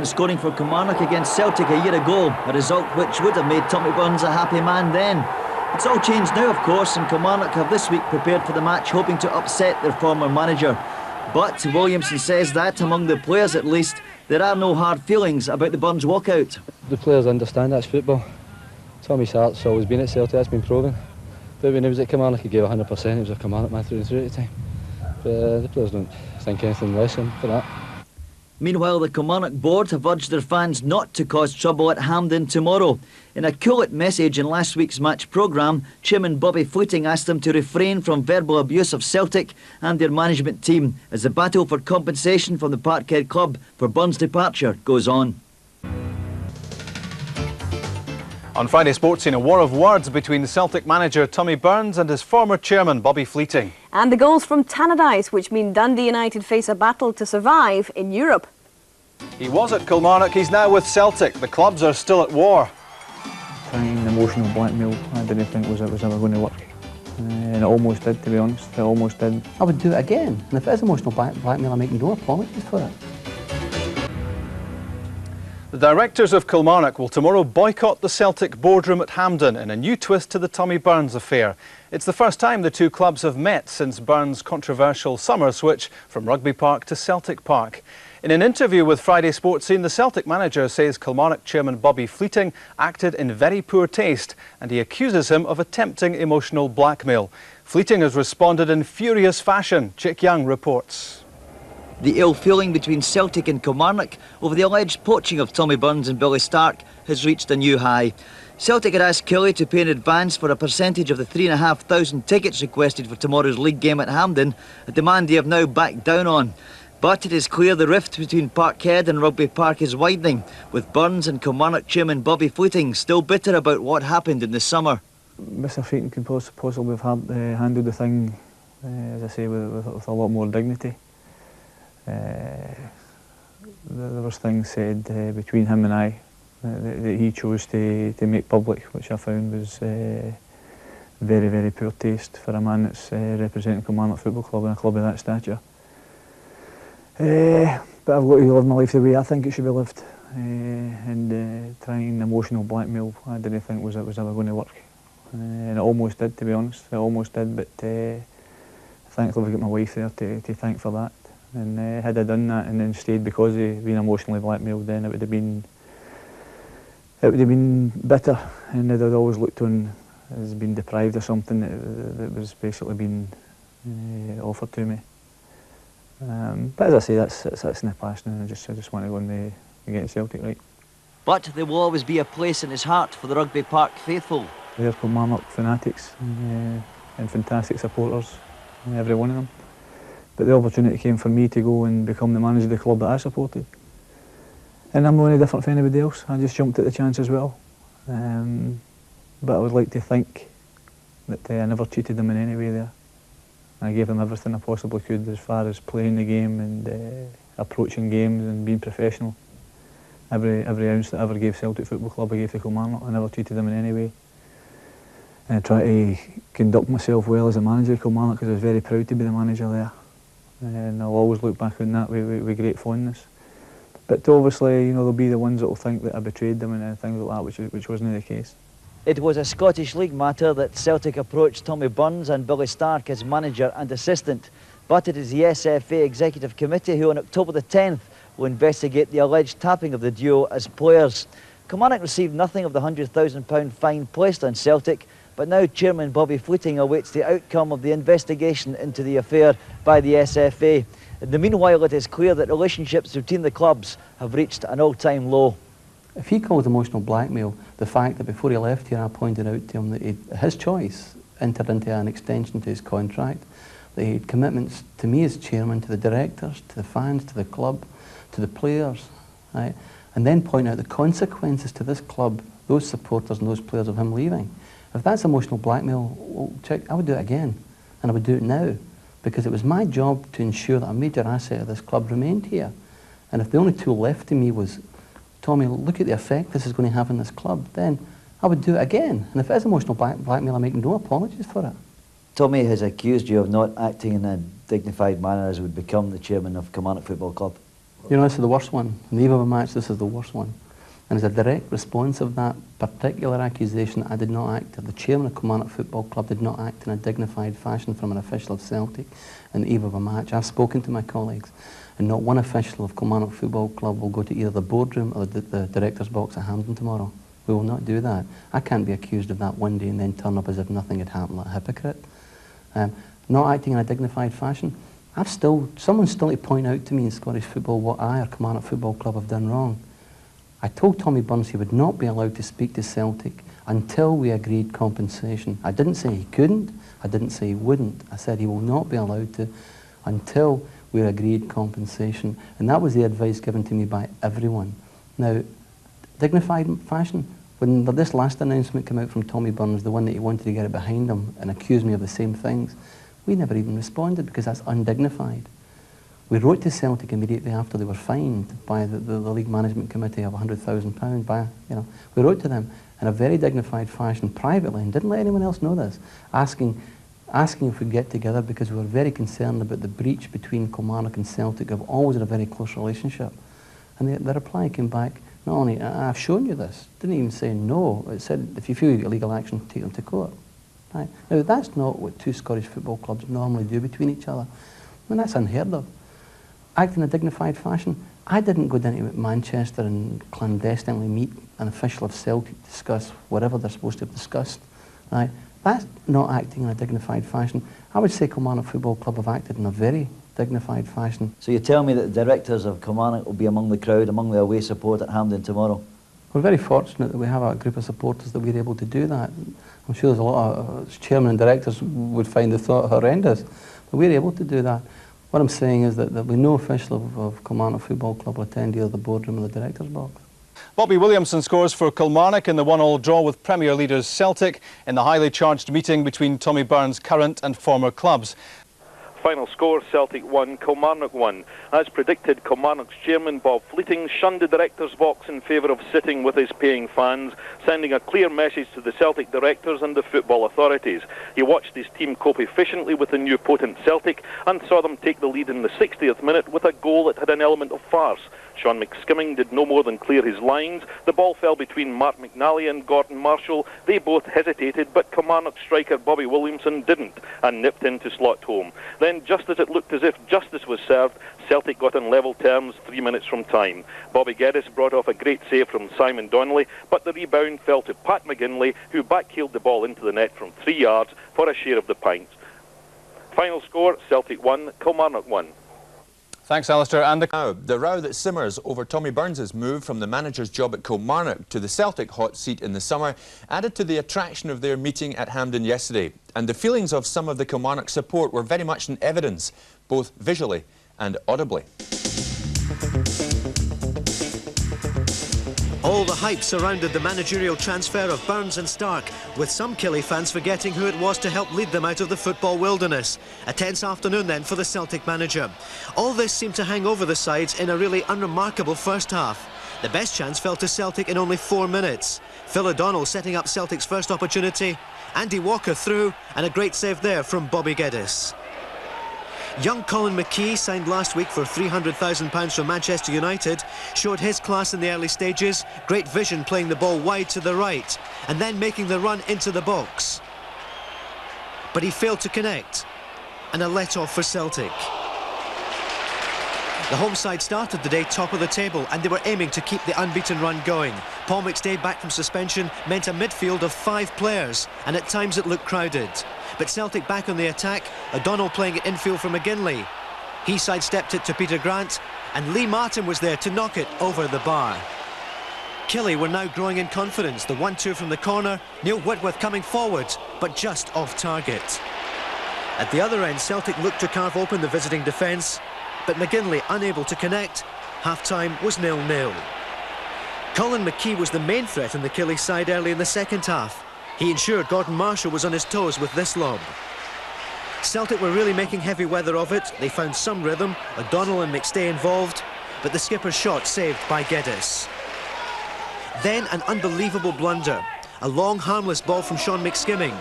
Williamson scoring for Kilmarnock against Celtic a year ago, a result which would have made Tommy Burns a happy man then. It's all changed now, of course, and Kilmarnock have this week prepared for the match, hoping to upset their former manager. But Williamson says that, among the players at least, there are no hard feelings about the Burns walkout. The players understand that's football. Tommy's heart's always been at Celtic, that's been proven. But when he was at Kilmarnock, he gave 100%, he was a Kilmarnock man through and through at the time. But the players don't think anything less of him for that. Meanwhile, the Kilmarnock board have urged their fans not to cause trouble at Hampden tomorrow. In a cool message in last week's match programme, Chairman Bobby Fleeting asked them to refrain from verbal abuse of Celtic and their management team as the battle for compensation from the Parkhead club for Burns' departure goes on. On Friday Sports Scene, a war of words between the Celtic manager Tommy Burns and his former chairman Bobby Fleeting. And the goals from Tannadice, which mean Dundee United face a battle to survive in Europe. He was at Kilmarnock, he's now with Celtic. The clubs are still at war. Trying emotional blackmail, I didn't think was ever going to work. And it almost did, to be honest, it almost did. I would do it again, and if it is emotional blackmail, I'm making no apologies for it. The directors of Kilmarnock will tomorrow boycott the Celtic boardroom at Hampden in a new twist to the Tommy Burns affair. It's the first time the two clubs have met since Burns' controversial summer switch from Rugby Park to Celtic Park. In an interview with Friday Sports Scene, the Celtic manager says Kilmarnock chairman Bobby Fleeting acted in very poor taste and he accuses him of attempting emotional blackmail. Fleeting has responded in furious fashion. Chick Young reports. The ill feeling between Celtic and Kilmarnock over the alleged poaching of Tommy Burns and Billy Stark has reached a new high. Celtic had asked Killie to pay in advance for a percentage of the 3,500 tickets requested for tomorrow's league game at Hampden, a demand they have now backed down on. But it is clear the rift between Parkhead and Rugby Park is widening, with Burns and Kilmarnock chairman Bobby Fleeting still bitter about what happened in the summer. Mr. Fleeting could possibly have handled the thing, as I say, with a lot more dignity. There was things said between him and I that he chose to make public, which I found was very, very poor taste for a man that's representing Kilmarnock Football Club and a club of that stature. But I've got to live my life the way I think it should be lived, and trying emotional blackmail I didn't think was ever going to work, and it almost did, to be honest. It almost did, but thankfully I've got my wife there to thank for that. And had I done that and then stayed because of being emotionally blackmailed, then it would have been bitter, and I'd always looked on as being deprived of something that was basically being offered to me. But as I say, that's in the past now. I just want to go and get Celtic right. But there will always be a place in his heart for the Rugby Park faithful. They're Kilmarnock fanatics and fantastic supporters, every one of them. But the opportunity came for me to go and become the manager of the club that I supported. And I'm no any different from anybody else. I just jumped at the chance as well. But I would like to think that I never cheated them in any way there. I gave them everything I possibly could as far as playing the game and approaching games and being professional. Every ounce that I ever gave Celtic Football Club I gave to Kilmarnock. I never cheated them in any way. And I tried to conduct myself well as a manager of Kilmarnock because I was very proud to be the manager there. And I'll always look back on that with great fondness. But obviously, there'll be the ones that will think that I betrayed them and things like that, which wasn't the case. It was a Scottish League matter that Celtic approached Tommy Burns and Billy Stark as manager and assistant. But it is the SFA Executive Committee who on October the 10th will investigate the alleged tapping of the duo as players. Kilmarnock received nothing of the £100,000 fine placed on Celtic, but now Chairman Bobby Fleeting awaits the outcome of the investigation into the affair by the SFA. In the meanwhile, it is clear that relationships between the clubs have reached an all-time low. If he called emotional blackmail the fact that before he left here I pointed out to him that his choice entered into an extension to his contract, that he had commitments to me as chairman, to the directors, to the fans, to the club, to the players, right? And then point out the consequences to this club, those supporters and those players of him leaving. If that's emotional blackmail, well, check, I would do it again, and I would do it now, because it was my job to ensure that a major asset of this club remained here. And if the only tool left to me was, Tommy, look at the effect this is going to have on this club, then I would do it again. And if it is emotional blackmail, I'm making no apologies for it. Tommy has accused you of not acting in a dignified manner as would become the chairman of Kilmarnock Football Club. You know, this is the worst one. On the eve of a match, this is the worst one. And as a direct response of that particular accusation, I did not act, the chairman of Kilmarnock Football Club did not act in a dignified fashion from an official of Celtic on the eve of a match. I've spoken to my colleagues, and not one official of Kilmarnock Football Club will go to either the boardroom or the director's box at Hampden tomorrow. We will not do that. I can't be accused of that one day and then turn up as if nothing had happened, like a hypocrite. Not acting in a dignified fashion. Someone's still to point out to me in Scottish football what I or Kilmarnock Football Club have done wrong. I told Tommy Burns he would not be allowed to speak to Celtic until we agreed compensation. I didn't say he couldn't, I didn't say he wouldn't. I said he will not be allowed to until we agreed compensation. And that was the advice given to me by everyone. Now, dignified fashion, when this last announcement came out from Tommy Burns, the one that he wanted to get it behind him and accuse me of the same things, we never even responded because that's undignified. We wrote to Celtic immediately after they were fined by the League Management Committee of £100,000. We wrote to them in a very dignified fashion privately and didn't let anyone else know this, asking if we'd get together because we were very concerned about the breach between Kilmarnock and Celtic. I've always had a very close relationship. And the reply came back, not only, I've shown you this, didn't even say no, it said if you feel you get legal action, take them to court. Right? Now that's not what two Scottish football clubs normally do between each other. I mean, that's unheard of. Act in a dignified fashion. I didn't go down to Manchester and clandestinely meet an official of Celtic to discuss whatever they're supposed to have discussed. Right? That's not acting in a dignified fashion. I would say Kilmarnock Football Club have acted in a very dignified fashion. So you tell me that the directors of Kilmarnock will be among the crowd, among the away support at Hampden tomorrow? We're very fortunate that we have a group of supporters that we're able to do that. I'm sure there's a lot of chairmen and directors would find the thought horrendous, but we're able to do that. What I'm saying is that there'll be no official of Kilmarnock Football Club will attend either the boardroom or the director's box. Bobby Williamson scores for Kilmarnock in the 1-1 draw with Premier leaders Celtic in the highly charged meeting between Tommy Burns' current and former clubs. Final score, Celtic 1, Kilmarnock 1. As predicted, Kilmarnock's chairman Bob Fleeting shunned the director's box in favour of sitting with his paying fans, sending a clear message to the Celtic directors and the football authorities. He watched his team cope efficiently with the new potent Celtic and saw them take the lead in the 60th minute with a goal that had an element of farce. Sean McSkimming did no more than clear his lines. The ball fell between Mark McNally and Gordon Marshall. They both hesitated, but Kilmarnock striker Bobby Williamson didn't and nipped in to slot home. Then, just as it looked as if justice was served, Celtic got on level terms 3 minutes from time. Bobby Geddes brought off a great save from Simon Donnelly, but the rebound fell to Pat McGinley, who backheeled the ball into the net from 3 yards for a share of the pints. Final score, Celtic 1, Kilmarnock 1. Thanks, Alistair. And the row that simmers over Tommy Burns' move from the manager's job at Kilmarnock to the Celtic hot seat in the summer added to the attraction of their meeting at Hampden yesterday. And the feelings of some of the Kilmarnock support were very much in evidence, both visually and audibly. All the hype surrounded the managerial transfer of Burns and Stark, with some Killie fans forgetting who it was to help lead them out of the football wilderness. A tense afternoon then for the Celtic manager. All this seemed to hang over the sides in a really unremarkable first half. The best chance fell to Celtic in only 4 minutes. Phil O'Donnell setting up Celtic's first opportunity, Andy Walker through, and a great save there from Bobby Geddes. Young Colin McKee, signed last week for £300,000 from Manchester United, showed his class in the early stages, great vision playing the ball wide to the right, and then making the run into the box. But he failed to connect, and a let-off for Celtic. The home side started the day top of the table, and they were aiming to keep the unbeaten run going. Paul McStay back from suspension meant a midfield of 5 players, and at times it looked crowded. But Celtic back on the attack, O'Donnell playing it infield for McGinley. He sidestepped it to Peter Grant, and Lee Martin was there to knock it over the bar. Killie were now growing in confidence. The 1-2 from the corner, Neil Whitworth coming forward, but just off target. At the other end, Celtic looked to carve open the visiting defence, but McGinley unable to connect. Half-time was 0-0. Colin McKee was the main threat on the Killie side early in the second half. He ensured Gordon Marshall was on his toes with this lob. Celtic were really making heavy weather of it. They found some rhythm, O'Donnell and McStay involved, but the skipper's shot saved by Geddes. Then an unbelievable blunder. A long, harmless ball from Sean McSkimming.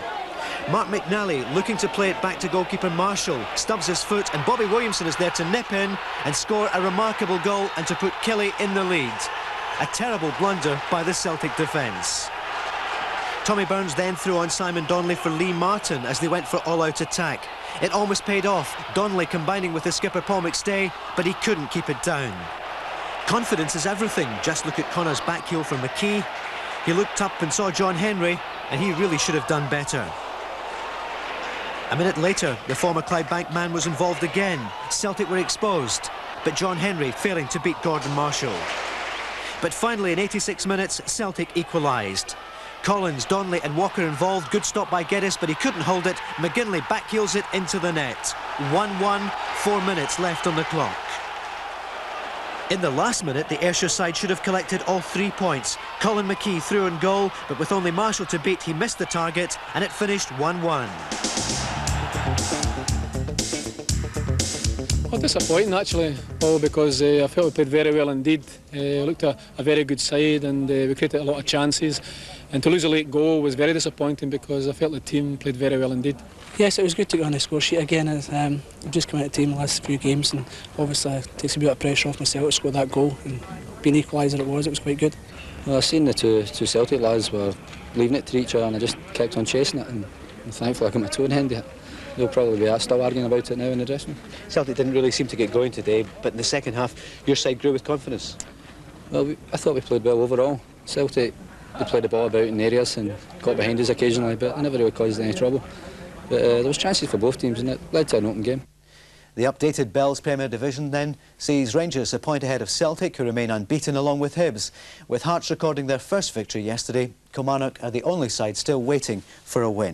Mark McNally looking to play it back to goalkeeper Marshall, stubs his foot, and Bobby Williamson is there to nip in and score a remarkable goal and to put Killie in the lead. A terrible blunder by the Celtic defence. Tommy Burns then threw on Simon Donnelly for Lee Martin as they went for all-out attack. It almost paid off, Donnelly combining with the skipper Paul McStay, but he couldn't keep it down. Confidence is everything. Just look at Connor's back heel from McKee. He looked up and saw John Henry, and he really should have done better. A minute later, the former Clydebank man was involved again. Celtic were exposed, but John Henry failing to beat Gordon Marshall. But finally, in 86 minutes, Celtic equalised. Collins, Donnelly and Walker involved. Good stop by Geddes, but he couldn't hold it. McGinley backheels it into the net. 1-1, 4 minutes left on the clock. In the last minute, the Ayrshire side should have collected all 3 points. Colin McKee threw in goal, but with only Marshall to beat, he missed the target, and it finished 1-1. Well, disappointing actually, Paul, because I felt we played very well indeed. We looked at a very good side and we created a lot of chances. And to lose a late goal was very disappointing because I felt the team played very well indeed. Yes, it was good to go on the score sheet again. I've just come out of the team the last few games and obviously it takes a bit of pressure off myself to score that goal. And being equaliser it was quite good. Well, I seen the two Celtic lads were leaving it to each other and I just kept on chasing it and thankfully I got my toe in the end of it. They'll probably be still arguing about it now in the dressing room. Celtic didn't really seem to get going today, but in the second half your side grew with confidence. Well, I thought we played well overall. Celtic, they played the ball about in areas and got behind us occasionally, but they never really caused any trouble. But there was chances for both teams and it led to an open game. The updated Bell's Premier Division then sees Rangers a point ahead of Celtic, who remain unbeaten along with Hibs. With Hearts recording their first victory yesterday, Kilmarnock are the only side still waiting for a win.